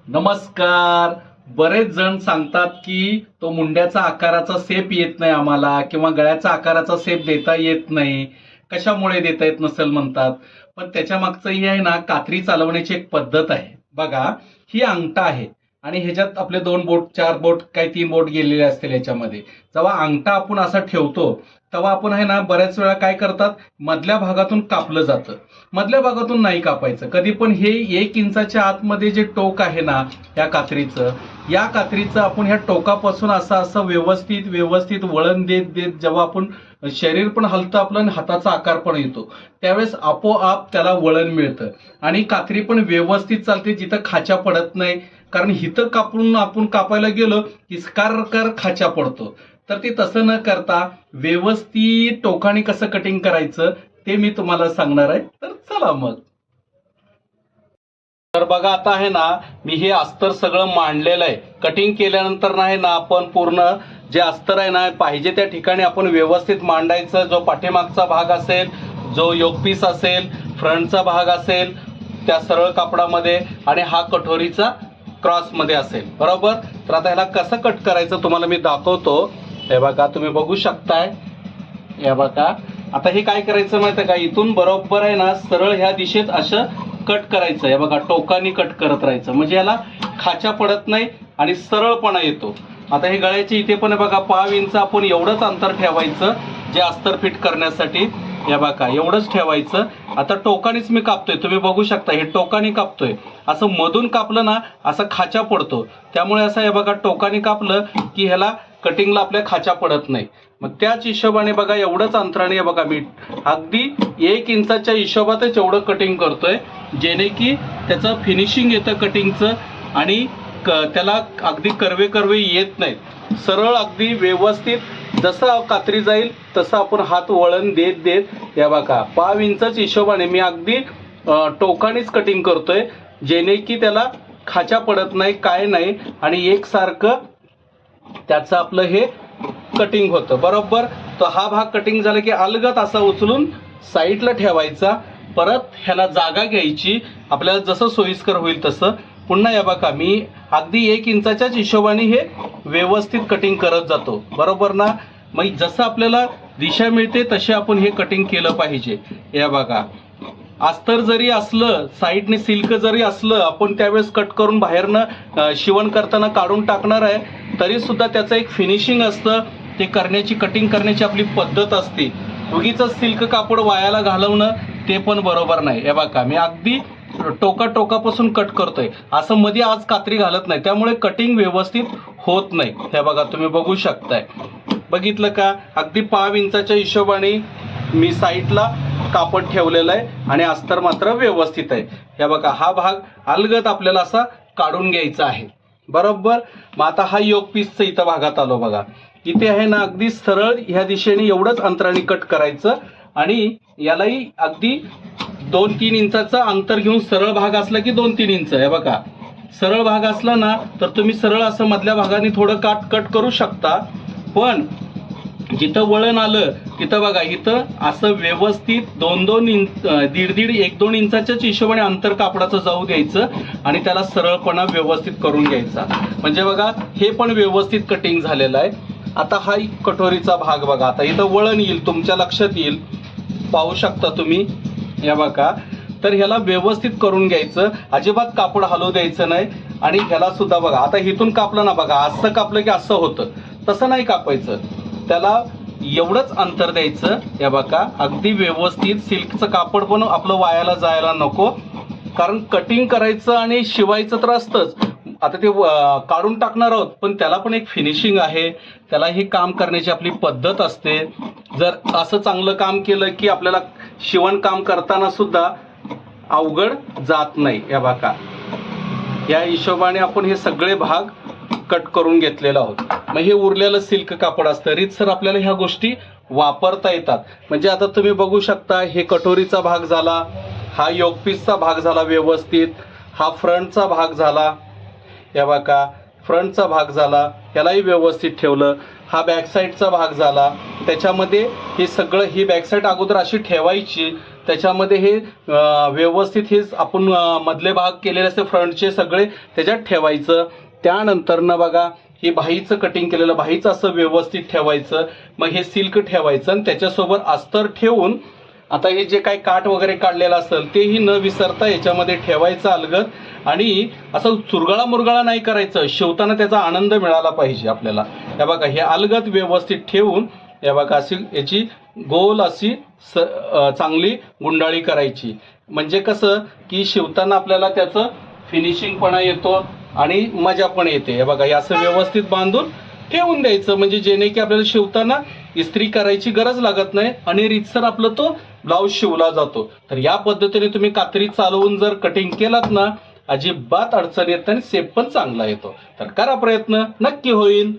नमस्कार. बरेच जण सांगतात की तो मुंड्याचा आकाराचा सेप येत नाही आम्हाला किंवा गळ्याचा आकाराचा सेप देता येत नाही. कशामुळे देता येत नसेल म्हणतात. पण त्याच्या मागचं ही आहे ना, कात्री चालवण्याची एक पद्धत आहे. बघा, ही अंगठा आहे आणि ह्याच्यात आपले 2 बोट 4 बोट काही 3 बोट गेलेले असतील याच्यामध्ये. जेव्हा अंगठा आपण असा ठेवतो तेव्हा आपण आहे ना, बऱ्याच वेळा काय करतात, मधल्या भागातून कापलं जातं. मधल्या भागातून नाही कापायचं कधी पण. हे 1 इंचाच्या आतमध्ये जे टोक आहे ना या कात्रीचं आपण ह्या टोकापासून असं व्यवस्थित वळण देत देत जेव्हा आपण शरीर पण हलतं आपलं आणि हाताचा आकार पण येतो त्यावेळेस आपोआप त्याला वळण मिळतं आणि कात्री पण व्यवस्थित चालते, जिथं खाचा पडत नाही. कारण हिथं कापून आपण कापायला गेलो की कर खाचा पडतो. तर ते तसं न करता व्यवस्थित टोकाने कसं कटिंग करायचं ते मी तुम्हाला सांगणार आहे. तर चला मग. तर बघा, आता आहे ना, मी हे अस्तर सगळं मांडलेलं आहे. कटिंग केल्यानंतर ना आहे ना, आपण पूर्ण जे अस्तर आहे ना पाहिजे त्या ठिकाणी आपण व्यवस्थित मांडायचं. जो पाठीमागचा भाग असेल, जो योगपीस असेल, फ्रंटचा भाग असेल त्या सरळ कापडामध्ये आणि हा कटोरीचा क्रॉस मध्ये असेल, बरोबर. तर आता ह्याला कसं कट करायचं तुम्हाला मी दाखवतो. हे बघा, तुम्ही बघू शकताय. हे बघा, आता हे काय करायचं माहिती आहे का, इथून बरोबर आहे ना सरळ ह्या दिशेत असं कट करायचं. हे बघा, टोकानी कट करत राहायचं म्हणजे याला खाचा पडत नाही आणि सरळपणा येतो. आता हे गळ्याचे इथे पण बघा 5 इंच आपण एवढंच अंतर ठेवायचं जे अस्तर फिट करण्यासाठी. हे बघा, एवढंच ठेवायचं. आता टोकानीच मी कापतोय, तुम्ही बघू शकता. हे टोकानी कापतोय. असं मधून कापलं ना असं खाचा पडतो. त्यामुळे असं हे बघा, टोकानी कापलं की ह्याला कटिंगला आपल्या खाचा पडत नाही. मग त्याच हिशोबाने बघा, एवढंच अंतराने बघा मी अगदी 1 इंचाच्या हिशोबातच एवढं कटिंग करतोय, जेणे की त्याचं फिनिशिंग येतं कटिंगचं आणि त्याला अगदी कर्वे येत नाहीत. सरळ अगदी व्यवस्थित जसं कात्री जाईल तसं आपण हात वळण देत देत या बघा 5 इंचच हिशोबाने मी अगदी टोकानीच कटिंग करतोय, जेणे की त्याला खाचा पडत नाही, काय नाही आणि एकसारखं त्याचं आपलं हे कटिंग होतं, बरोबर. तो हा भाग कटिंग झाला की अलगद असा उचलून साईडला ठेवायचा. परत ह्याला जागा घ्यायची आपल्याला जसं सोयीस्कर होईल तसं. पुन्हा या बघा, मी अगदी 1 इंचाच्याच हिशोबाने हे व्यवस्थित कटिंग करत जातो, बरोबर ना. मग जसं आपल्याला दिशा मिळते तसे आपण हे कटिंग केलं पाहिजे. या बघा, अस्तर जरी असलं, साईडने सिल्क जरी असलं, आपण त्यावेळेस कट करून बाहेरनं शिवण करताना काढून टाकणार आहे, तरी सुद्धा त्याचं एक फिनिशिंग असतं. ते करण्याची, कटिंग करण्याची आपली पद्धत असते. उगीच सिल्क कापड वायाला घालवणं ते पण बरोबर नाही. हे बघा, मी अगदी टोकापासून कट करतोय, असं मध्ये आज कात्री घालत नाही, त्यामुळे कटिंग व्यवस्थित होत नाही. हे बघा, तुम्ही बघू शकताय. बघितलं का, अगदी 5 इंचाच्या हिशोबाने मी साईडला कापड ठेवलेलं आहे आणि अस्तर मात्र व्यवस्थित आहे. हे बघा, हा भाग अलगद आपल्याला असा काढून घ्यायचा आहे, बरोबर. मग आता हा योग पीसचा इथं भागात आलो बघा. इथे आहे ना, अगदी सरळ ह्या दिशेने एवढंच अंतराने कट करायचं आणि यालाही अगदी 2-3 इंचाचा अंतर घेऊन सरळ भाग असला की 2-3 इंच. हे बघा, सरळ भाग असला ना तर तुम्ही सरळ असं मधल्या भागाने थोडं कट करू शकता. पण जिथं वळण आलं तिथं बघा, इथं असं व्यवस्थित 2-2 इंच, 1-2 इंचाच्याच हिशोबाने अंतर कापडाचं जाऊ द्यायचं आणि त्याला सरळपणा व्यवस्थित करून घ्यायचा. म्हणजे बघा, हे पण व्यवस्थित कटिंग झालेलं आहे. आता हा कटोरीचा भाग बघा, आता इथं वळण येईल, तुमच्या लक्षात येईल, पाहू शकता तुम्ही. या बघा, तर ह्याला व्यवस्थित करून घ्यायचं, अजिबात कापड हलवू द्यायचं नाही. आणि ह्याला सुद्धा बघा, आता इथून कापलं ना बघा, असं कापलं की असं होतं, तसं नाही कापायचं. त्याला एवढंच अंतर द्यायचं. या बघा, अगदी व्यवस्थित. सिल्कचं कापड पण आपलं वायाला जायला नको, कारण कटिंग करायचं आणि शिवायचं तर असतंच. आता ते काढून टाकणार आहोत, पण त्याला पण एक फिनिशिंग आहे, त्याला ही काम करण्याची आपली पद्धत असते. जर असं चांगलं काम केलं की आपल्याला शिवण काम करताना सुद्धा अवघड जात नाही. या बघा, या हिशोबाने आपण हे सगळे भाग कट करून घेतलेलं आहोत. मग हे उरलेलं सिल्क कापड असतं, रीतसर आपल्याला ह्या गोष्टी वापरता येतात. म्हणजे आता तुम्ही बघू शकता, हे कटोरीचा भाग झाला, हा योगपीसचा भाग झाला व्यवस्थित, हा फ्रंटचा भाग झाला. या बघा, फ्रंटचा भाग झाला, यालाही व्यवस्थित ठेवलं. हा बॅक साईडचा भाग झाला, त्याच्यामध्ये हे सगळं, ही बॅक साईड अगोदर अशी ठेवायची, त्याच्यामध्ये हे व्यवस्थित हे आपण मधले भाग केलेले असते फ्रंटचे सगळे त्याच्यात ठेवायचं. त्यानंतरनं बघा हे बाहीचं कटिंग केलेलं बाहीचं असं व्यवस्थित ठेवायचं. मग हे सिल्क ठेवायचं आणि त्याच्यासोबत अस्तर ठेवून आता हे जे काही काठ वगैरे काढलेलं असेल तेही न विसरता याच्यामध्ये ठेवायचं अलगद. आणि असं चुरगळा मुरगळा नाही करायचं, शिवताना त्याचा आनंद मिळाला पाहिजे आपल्याला. हे बघा हे अलगद व्यवस्थित ठेवून हे बघा अशी याची गोल अशी चांगली गुंडाळी करायची. म्हणजे कसं की शिवताना आपल्याला त्याचं फिनिशिंगपणा येतो आणि मजा पण येते. हे बघा हे असं व्यवस्थित बांधून ठेवून द्यायचं, म्हणजे जेणे की आपल्याला शिवताना इस्त्री करायची गरज लागत नाही आणि रीतसर आपलं तो ब्लाऊज शिवला जातो. तर या पद्धतीने तुम्ही कात्री चालवून जर कटिंग केलात ना, अजिबात अडचण येत नाही आणि शेप पण चांगला येतो. तर करा प्रयत्न, नक्की होईल.